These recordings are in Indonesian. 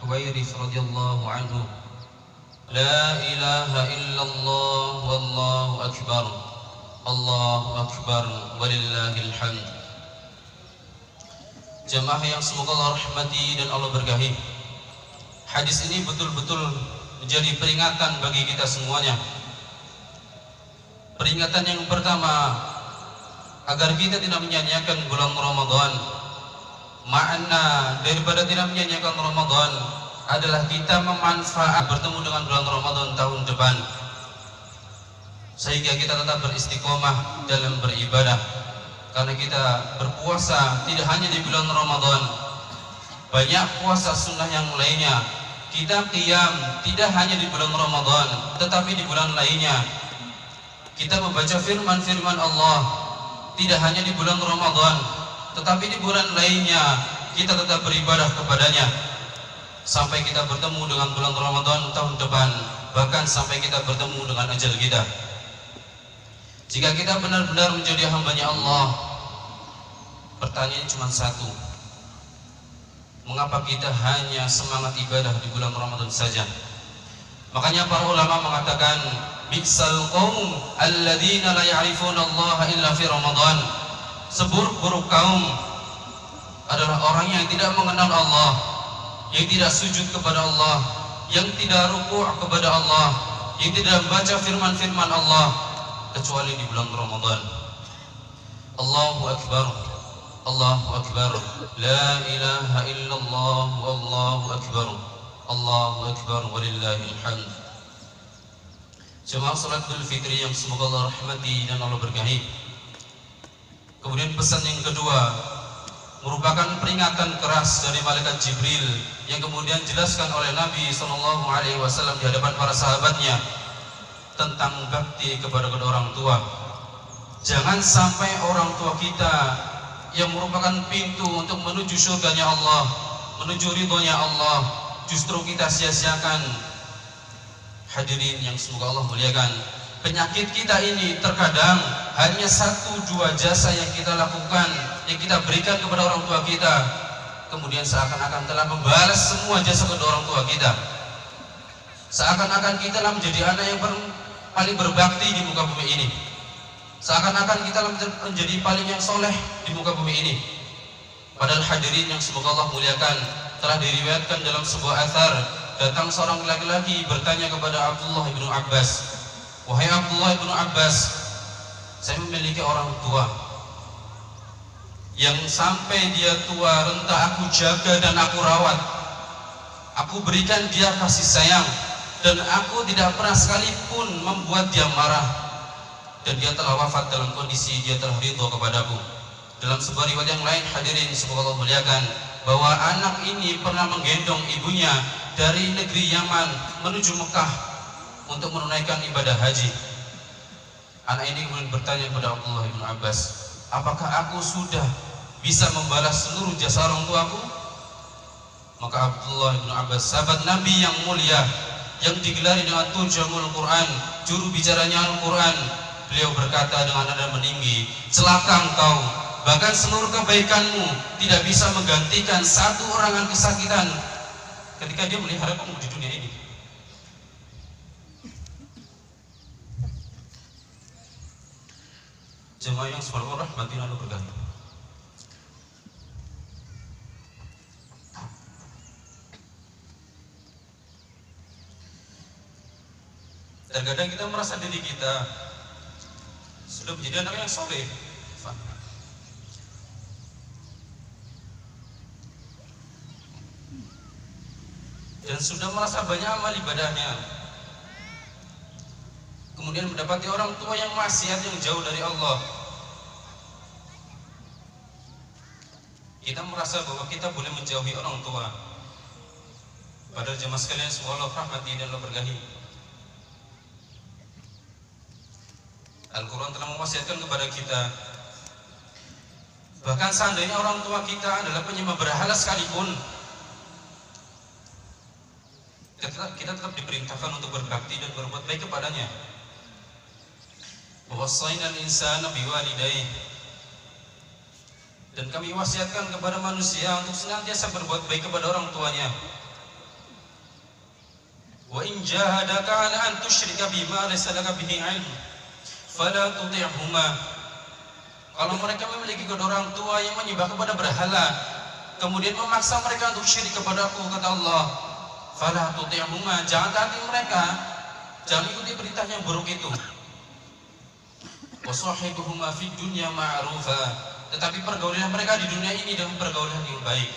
Huwairits radhiyallahu anhu, la ilaha illallah wallahu akbar, Allahu akbar walillahil hamd. Jamaah yang semoga Allah rahmati dan Allah berkahi, hadis ini betul-betul menjadi peringatan bagi kita semuanya. Peringatan yang pertama, agar kita tidak menyanyiakan bulan Ramadan. Makna daripada tidak menyanyiakan Ramadan adalah kita memanfaat bertemu dengan bulan Ramadan tahun depan, sehingga kita tetap beristiqomah dalam beribadah. Karena kita berpuasa tidak hanya di bulan Ramadan, banyak puasa sunnah yang lainnya. Kita qiyam tidak hanya di bulan Ramadan, tetapi di bulan lainnya. Kita membaca firman-firman Allah tidak hanya di bulan Ramadan, tetapi di bulan lainnya kita tetap beribadah kepadanya sampai kita bertemu dengan bulan Ramadan tahun depan, bahkan sampai kita bertemu dengan ajal kita. Jika kita benar-benar menjadi hambanya Allah, pertanyaannya cuma satu: mengapa kita hanya semangat ibadah di bulan Ramadan saja? Makanya para ulama mengatakan, bi'sal qaum alladzina la ya'rifuna Allah illa fi Ramadan. Seburuk-buruk kaum adalah orang yang tidak mengenal Allah, yang tidak sujud kepada Allah, yang tidak rukuk kepada Allah, yang tidak membaca firman-firman Allah kecuali di bulan Ramadan. Allahu akbar, Allahu akbar, la ilaha illallah wallahu akbar, Allahu akbar walillahil hamd. Jemaah salat Idul Fitri yang semoga Allah rahmati dan Allah berkahi. Kemudian pesan yang kedua merupakan peringatan keras dari malaikat Jibril yang kemudian dijelaskan oleh Nabi SAW di hadapan para sahabatnya tentang bakti kepada kedua orang tua. Jangan sampai orang tua kita yang merupakan pintu untuk menuju surganya Allah, menuju ridhonya Allah, justru kita sia-siakan. Hadirin yang semoga Allah muliakan, penyakit kita ini terkadang hanya 1-2 jasa yang kita lakukan, yang kita berikan kepada orang tua kita, kemudian seakan-akan telah membalas semua jasa kedua orang tua kita. Seakan-akan kita telah menjadi anak yang paling berbakti di muka bumi ini. Seakan-akan kita telah menjadi paling yang soleh di muka bumi ini. Padahal hadirin yang semoga Allah muliakan, telah diriwayatkan dalam sebuah athar, datang seorang laki-laki bertanya kepada Abdullah bin Abbas, wahai Abdullah bin Abbas, saya memiliki orang tua yang sampai dia tua renta aku jaga dan aku rawat, aku berikan dia kasih sayang, dan aku tidak pernah sekalipun membuat dia marah, dan dia telah wafat dalam kondisi dia telah ridho kepadaku. Dalam sebuah riwayat yang lain, hadirin semoga Allah muliakan, bahwa anak ini pernah menggendong ibunya dari negeri Yaman menuju Mekah untuk menunaikan ibadah haji. Anak ini kemudian bertanya kepada Abdullah bin Abbas, apakah aku sudah bisa membalas seluruh jasa orang tuaku? Maka Abdullah bin Abbas, sahabat Nabi yang mulia, yang digelari dengan Turjamul Quran, juru bicaranya Al-Quran, beliau berkata dengan nada meninggi, celaka engkau, bahkan seluruh kebaikanmu tidak bisa menggantikan satu orangan kesakitan ketika dia melihara kamu di dunia ini. Jemaah yang semoga Allah rahmati dan berkahi, terkadang kita merasa diri kita sudah menjadi anak yang soleh, dan sudah merasa banyak amal ibadahnya, kemudian mendapati orang tua yang maksiat, yang jauh dari Allah, kita merasa bahwa kita boleh menjauhi orang tua. Padahal jemaah sekalian semoga Allah rahmati dan Allah berkahi, Al-Quran telah mewasiatkan kepada kita, bahkan seandainya orang tua kita adalah penyembah berhala sekalipun, kita tetap diperintahkan untuk berbakti dan berbuat baik kepadanya. Wawasainal insana biwalidayhi, dan kami wasiatkan kepada manusia untuk senantiasa berbuat baik kepada orang tuanya. Wa in jahadaka 'ala an tusyrika bima laysa laka bihi 'ilm fala tuti'huma. Kalau mereka memiliki kedua orang tua yang menyembah kepada berhala, kemudian memaksa mereka untuk syirik kepada-Aku, kata Allah, fala tuti'huma, jangan taati mereka, jangan ikuti perintah yang buruk itu. Wa sahibuhuma fid dunya ma'rufa, tetapi pergaulan mereka di dunia ini dengan pergaulan yang baik.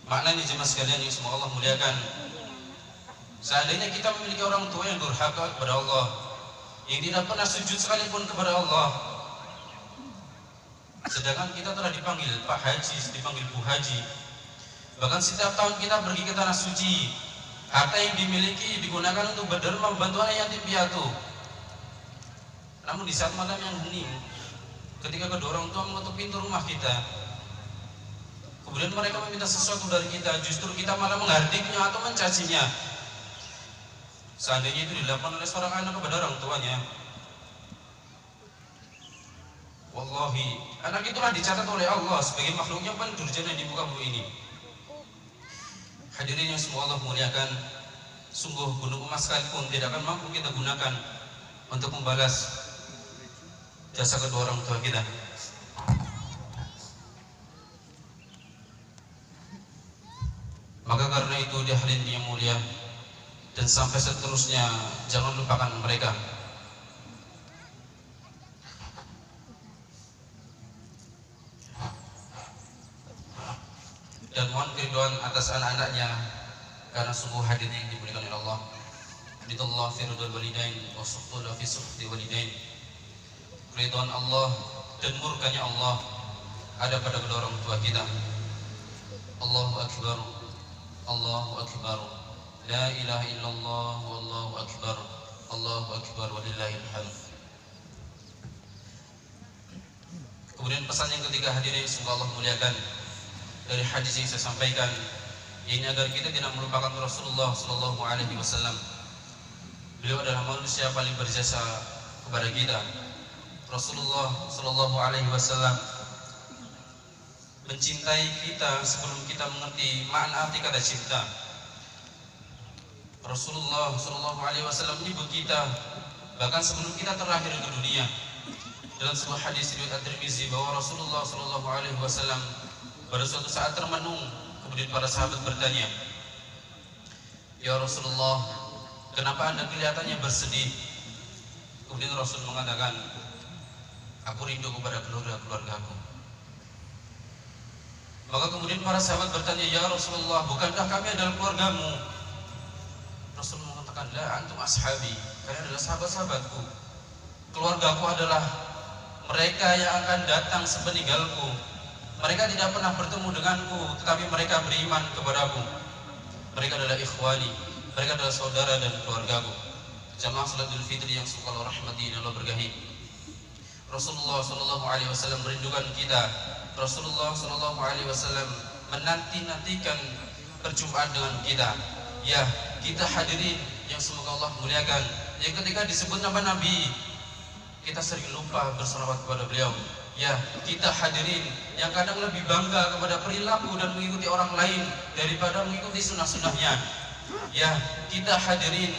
Maknanya jemaah sekalian yang semoga Allah muliakan, seandainya kita memiliki orang tua yang durhaka kepada Allah, yang tidak pernah sujud sekalipun kepada Allah, sedangkan kita telah dipanggil Pak Haji, dipanggil Bu Haji, bahkan setiap tahun kita pergi ke tanah suci, harta yang dimiliki digunakan untuk berderma membantu anak yatim piatu. Namun di saat malam yang hening, ketika kedua orang tua mengetuk pintu rumah kita, kemudian mereka meminta sesuatu dari kita, justru kita malah menghardiknya atau mencacinya. Seandainya itu dilakukan oleh seorang anak kepada orang tuanya, wallahi, anak itulah dicatat oleh Allah sebagai makhluk yang paling durjana di muka bumi ini. Hadirin yang semua Allah muliakan, sungguh gunung emas sekalipun tidak akan mampu kita gunakan untuk membalas jasa kedua orang tua kita. Maka karena itu di hadirin yang mulia dan sampai seterusnya, jangan lupakan mereka. Dan mohon keridhaan atas anak-anaknya, karena sungguh hadirin yang dimuliakan oleh Allah, ridallah fi ridal walidain wa sukhtul fi sukhti walidain. Keridhaan Allah dan murkanya Allah ada pada kedua orang tua kita. Allahu akbar, Allahu akbar, la ilaha illallah, wallahu akbar, Allahu akbar, walillahil hamd. Kemudian pesan yang ketiga, hadirin semoga Allah muliakan, dari hadis yang saya sampaikan ini agar kita tidak melupakan Rasulullah Sallallahu Alaihi Wasallam. Beliau adalah manusia paling berjasa kepada kita. Rasulullah Sallallahu Alaihi Wasallam mencintai kita sebelum kita mengerti makna arti kata cinta. Rasulullah Sallallahu Alaihi Wasallam menyebut kita bahkan sebelum kita terlahir ke dunia. Dalam sebuah hadis riwayat At-Tirmizi bahwa Rasulullah Sallallahu Alaihi Wasallam pada suatu saat termenung, kemudian para sahabat bertanya, "Ya Rasulullah, kenapa Anda kelihatannya bersedih?" Kemudian Rasul mengatakan, "Aku rindu kepada keluarga-keluargaku." Maka kemudian para sahabat bertanya, "Ya Rasulullah, bukankah kami adalah keluargamu?" Rasul mengatakan, "La antum ashabi, kalian adalah sahabat-sahabatku. Keluargaku adalah mereka yang akan datang sepeninggalku. Mereka tidak pernah bertemu denganku, tetapi mereka beriman kepadaku. Mereka adalah ikhwani, mereka adalah saudara dan keluargaku." Jamaah salat Idul Fitri yang semoga Allah rahmati dan Allah berkahi, Rasulullah Sallallahu Alaihi Wasallam merindukan kita. Rasulullah Sallallahu Alaihi Wasallam menanti-nantikan perjumpaan dengan kita. Ya, kita hadirin yang semoga Allah muliakan, yang ketika disebut nama Nabi, kita sering lupa bersalawat kepada beliau. Ya, kita hadirin yang kadang lebih bangga kepada perilaku dan mengikuti orang lain daripada mengikuti sunnah-sunnahnya. Ya, kita hadirin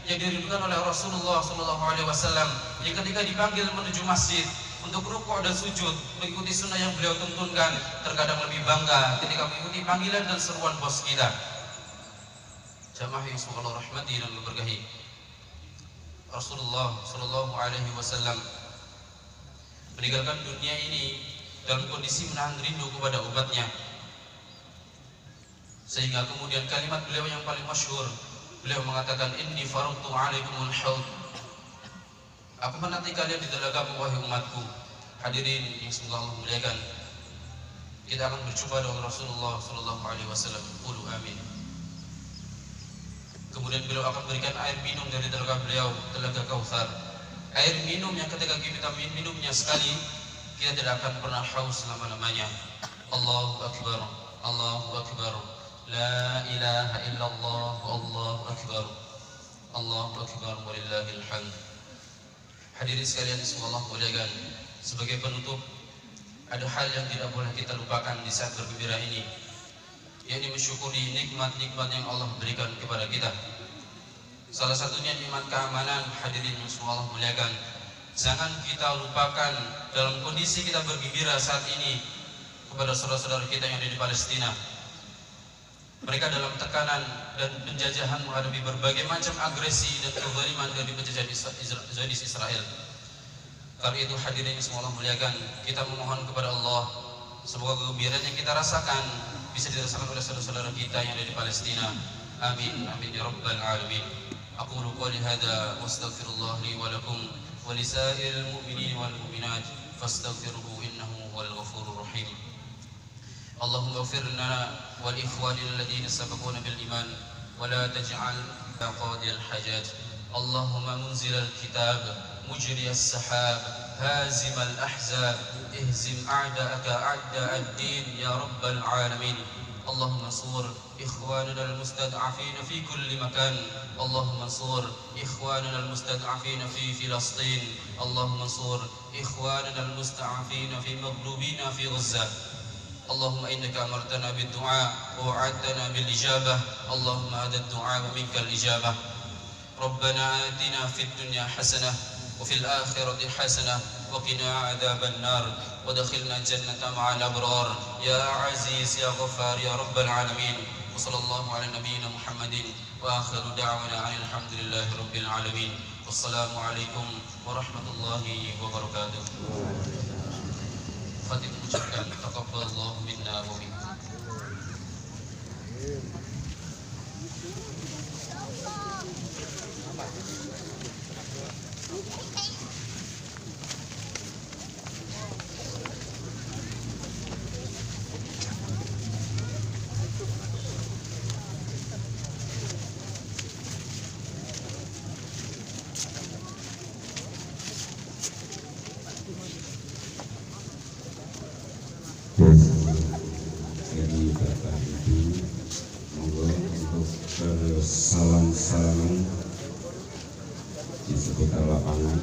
yang dirindukan oleh Rasulullah Sallallahu Alaihi Wasallam, yang ketika dipanggil menuju masjid untuk rukuk dan sujud mengikuti sunnah yang beliau tuntunkan, terkadang lebih bangga ketika mengikuti panggilan dan seruan bos kita. Jamaah yang semoga Allah rahmati dan berkahi, Rasulullah Sallallahu Alaihi Wasallam meninggalkan dunia ini dalam kondisi menahan rindu kepada umatnya, sehingga kemudian kalimat beliau yang paling masyhur, beliau mengatakan, "Inni faradtu 'alaikumul haud." Aku menanti kalian di telagamu wahai umatku. Hadirin yang semoga Allah muliakan, kita akan berjumpa dengan Rasulullah Sallallahu Alaihi Wasallam. Qulu amin. Kemudian beliau akan berikan air minum dari telaga beliau, telaga Kautsar. Air minum yang ketika kita minumnya sekali, kita tidak akan pernah haus selama-lamanya. Allahu Akbar, Allahu Akbar, la ilaha illallah, Allahu Akbar, Allahu Akbar, walillahil hamd. Hadirin sekalian semoga Allah muliakan, sebagai penutup, ada hal yang tidak boleh kita lupakan di saat bergembira ini, yakni mensyukuri nikmat-nikmat yang Allah berikan kepada kita. Salah satunya nikmat keamanan. Hadirin yang semua Allah muliakan, jangan kita lupakan dalam kondisi kita bergembira saat ini kepada saudara-saudara kita yang ada di Palestina. Mereka dalam tekanan dan penjajahan menghadapi berbagai macam agresi dan kezaliman dari penjajah Zionis Israel. Karena itu hadirin yang semua Allah muliakan, kita memohon kepada Allah semoga kegembiraan yang kita rasakan bisa dirasakan oleh saudara-saudara kita yang ada di Palestina. Amin amin ya rabbal alamin. Aqulu qouli hadza wastaghfirullah li wa lakum wa lisairil mu'minin wal mu'minat fastaghfiruhu innahu huwal ghafurur rahim. اللهم اغفر لنا والإخوان الذين سبقونا بالإيمان ولا تجعل قاضي الحاجات. اللهم منزل الكتاب مجري السحاب هازم الأحزاب اهزم أعداءك أعداء الدين يا رب العالمين. اللهم انصر إخواننا المستضعفين في كل مكان. اللهم انصر إخواننا المستضعفين في فلسطين. اللهم انصر إخواننا المستضعفين في مظلومين في غزة. اللهم إنك أمرتنا بالدعاء ووعدتنا بالإجابة. اللهم هذا الدعاء ومنك الإجابة. ربنا آتنا في الدنيا حسنة وفي الآخرة حسنة وقنا عذاب النار ودخلنا الجنة مع الأبرار يا عزيز يا غفار يا رب العالمين. وصلى الله على نبينا محمد وآخر دعوانا عن الحمد لله رب العالمين. والسلام عليكم ورحمة الله وبركاته. Fatih mengucapkan taqabbalallahu minna wa minkum. Jadi Bapak Ibu, monggo untuk bersalam-salaman di sekitar lapangan.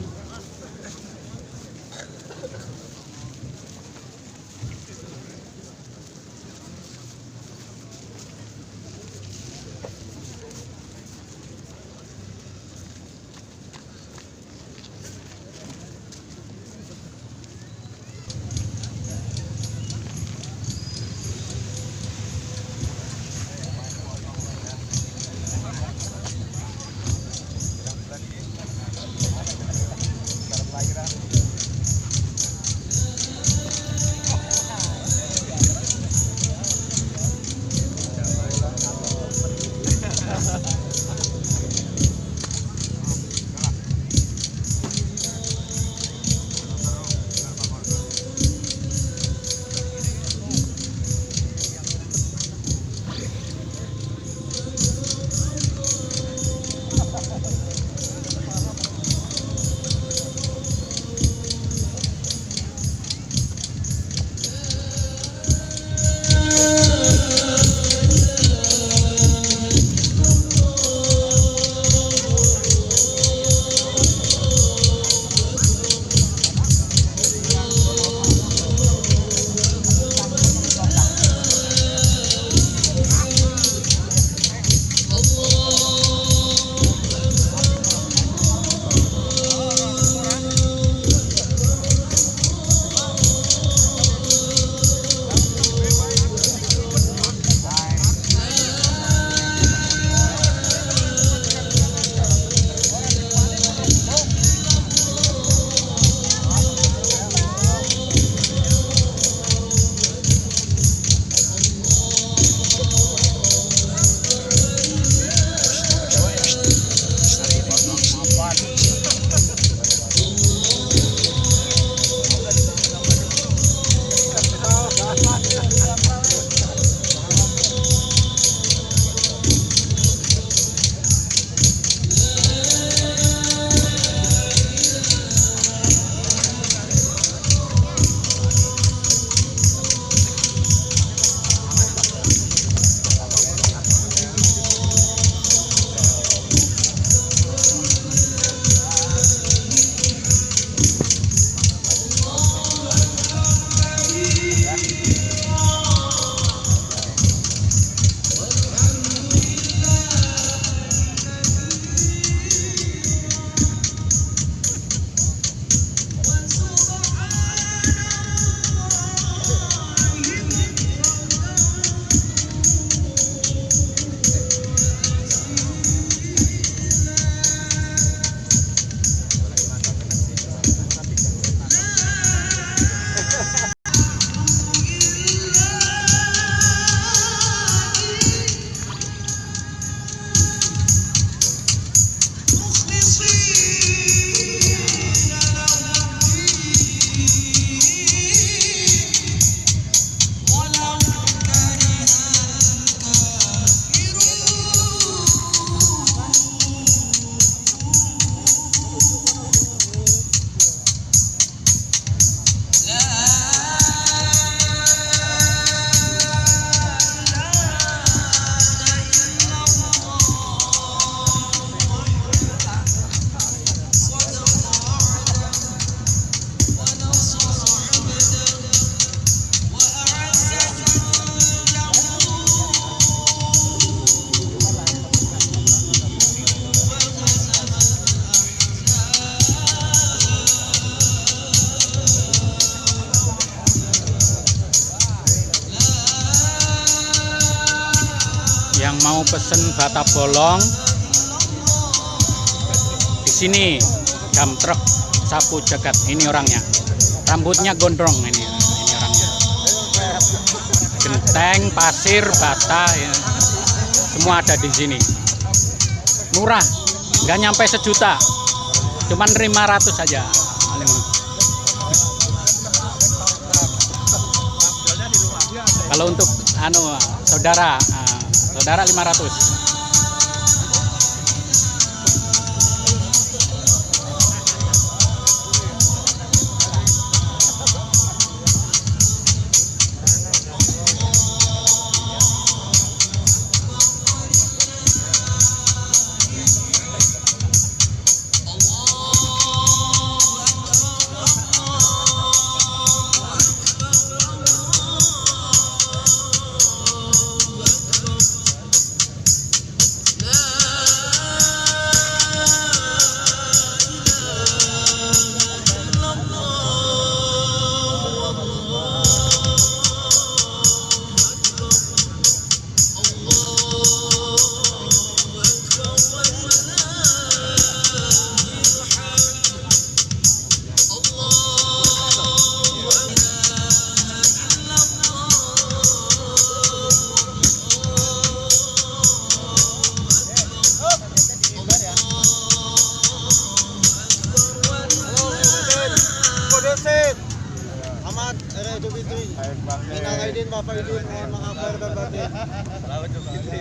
mau pesen bata bolong di sini Dump Truck Sapu Jagat. Ini orangnya, rambutnya gondrong ini orangnya. Genteng, pasir, bata, ya. Semua ada di sini. Murah, nggak nyampe sejuta, cuman 500 saja. Kalau untuk saudara 500. Ahmad, Idul Fitri. Minal aidin, Bapak Idin, mohon maaf lahir dan batin. Selamat Idul Fitri.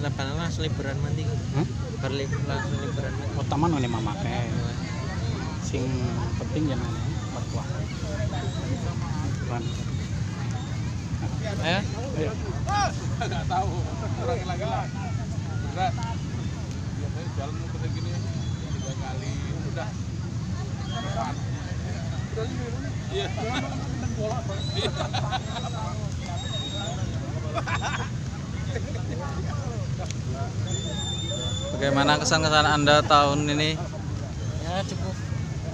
Lapan langsung liburan mandi kan? Langsung liburan mandi. Oh, taman ini mamakai. Sing penting jangan berkuah. Ayo. Nggak tahu. Orang lagi lah. Berat. Biasanya jalan muter gini 3 kali udah. Iya. Bola Bagaimana kesan-kesan Anda tahun ini? Ya cukup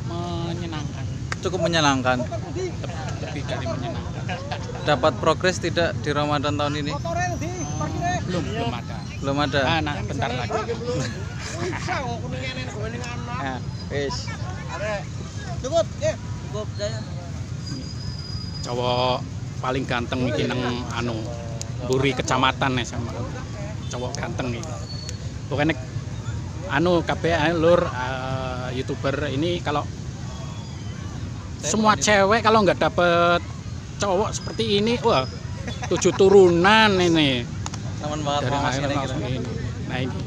menyenangkan. Cukup menyenangkan. Lebih dari menyenangkan. Dapat progres tidak di Ramadan tahun ini? Belum ada. Belum ada. Nah, bentar lagi. Ya, wis. Cukup, Cukup saya. Cowok paling ganteng iki nang Buri kecamatan ya sama. Cowok ganteng nih. Pokoknya kabeh lur YouTuber ini kalau semua cewek kalau nggak dapet cowok seperti ini, wah 7 turunan ini. Teman banget Dari Mas akhir ini langsung kira. ini. Nah ini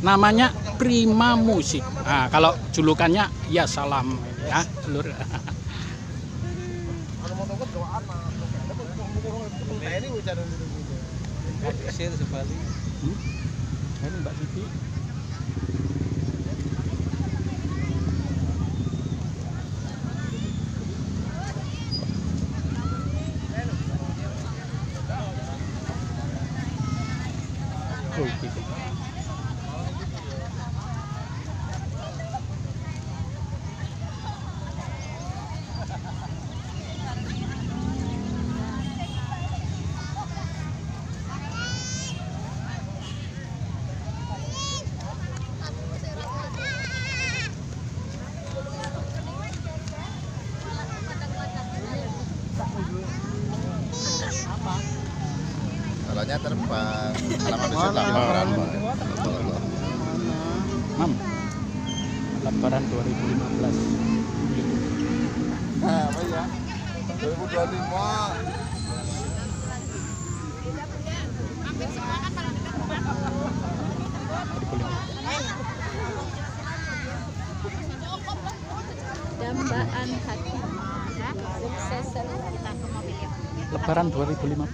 namanya Prima Musik. Nah, kalau julukannya ya salam ya lur. Sir sebalik. Ini Mbak Siti. Oh, gitu. Kalanya terbang. Alamat besok laporan, Pak. Mam, lebaran 2015. Dambaan hati sukses Lebaran 2005.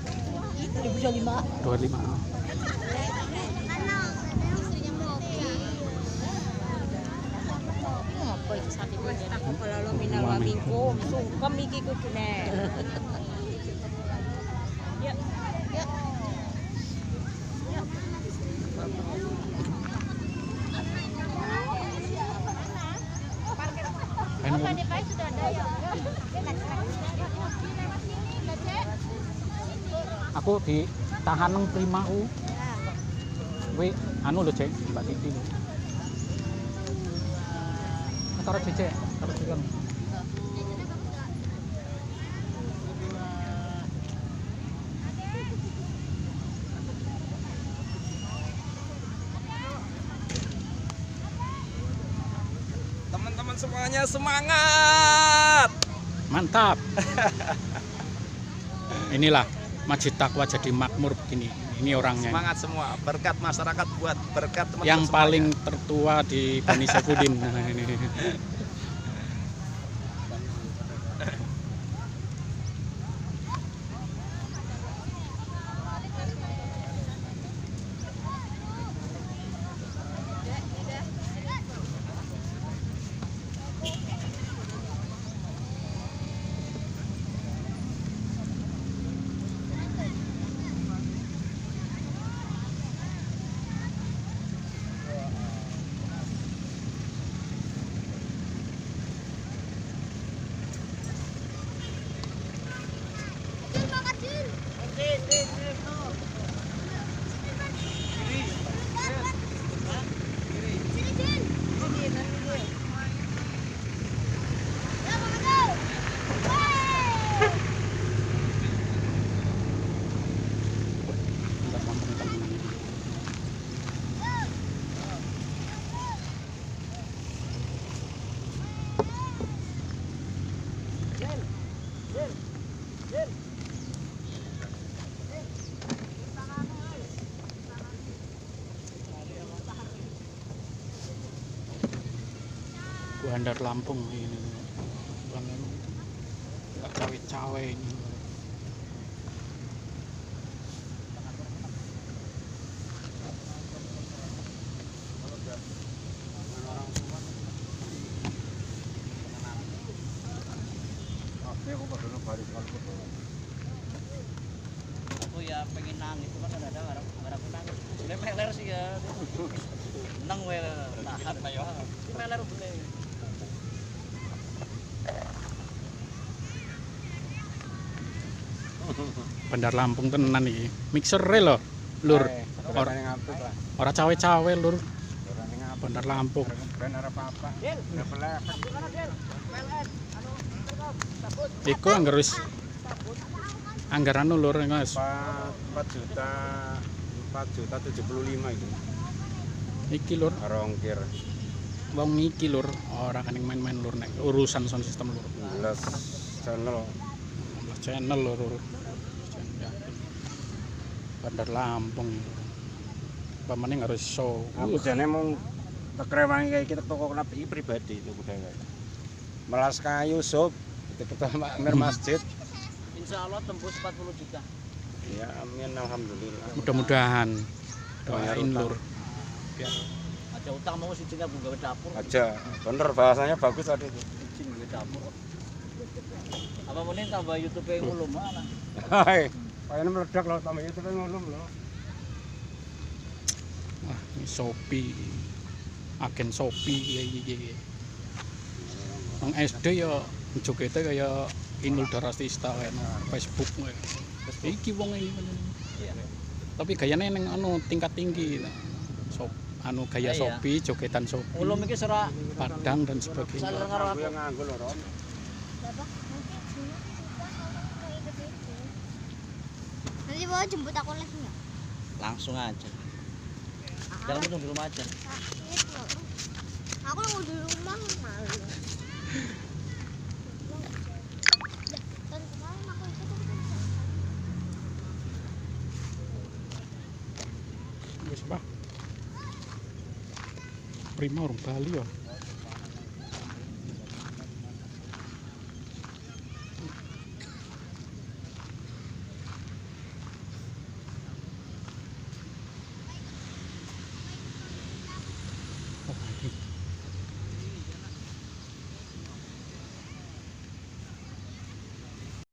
2025. 25. Apa itu sapi boden? Kalau lo minal wa minkum, sungkem iki kudune. Ya. Ya. Sudah ada ya. Aku ditahan nang primaku. Kowe anu lho, Cek, Mbak Titi. Taruh Cek, taruh Cek. Teman-teman semuanya semangat. Mantap. Inilah Masjid Taqwa jadi makmur begini. Ini orangnya. Semangat semua. Berkat masyarakat buat berkat teman-teman Yang semuanya. paling tertua di Bani Saifuddin. Nah, ini. Bandar Lampung ini. Enggak cawe-cawe ini. Aku ya pengen nangis, cuma kan ada orang nangis. Sudah meler sih ya. Nang we nahan ayo. Meler boleh. Bandar Lampung tenan iki. Mixere lho, Lur. Ora cawe-cawe, Lur. Bandar Lampung. Iku anggar wis anggaran Lur Mas. 4.75 itu. Iki Lur, Rongkir wong iki Lur, ora kan main-main Lur nek urusan sound system Lur. 11 channel. 16 channel Lur. Bandar Lampung. Pamane harus show. Aku jane mau tekrewangi kayak kita toko kenapa ini pribadi itu budaya. Melas kayu sob itu pertama Amir Masjid. Insya Allah tembus 40 juta. Ya amin alhamdulillah. Mudah-mudahan doain Lur. Biar Ada utang mau siji nggak gawe dapur. Aja bener bahasanya bagus tadi itu. Siji gawe dapur. Apa mending tambah YouTube yang ngulum mana? Hai, kayaknya meledak loh tambah itu kan ngulum loh. wah, ini Shopee. Agen Shopee iki. Nang SD ya jogete kaya Inul Daratista kae Facebook kae. Iki wong iki. Tapi gayane ning anu tingkat tinggi. Anu gaya Shopee, jogetan Shopee. Ngulum iki serak Padang dan sebagainya. saler karo Aku yang nganggo loh Ron. Nanti bawa jemput aku lagi nggak? langsung aja. Jangan tunggu di rumah aja. Aku mau di rumah malu. Prima orang Bali ya.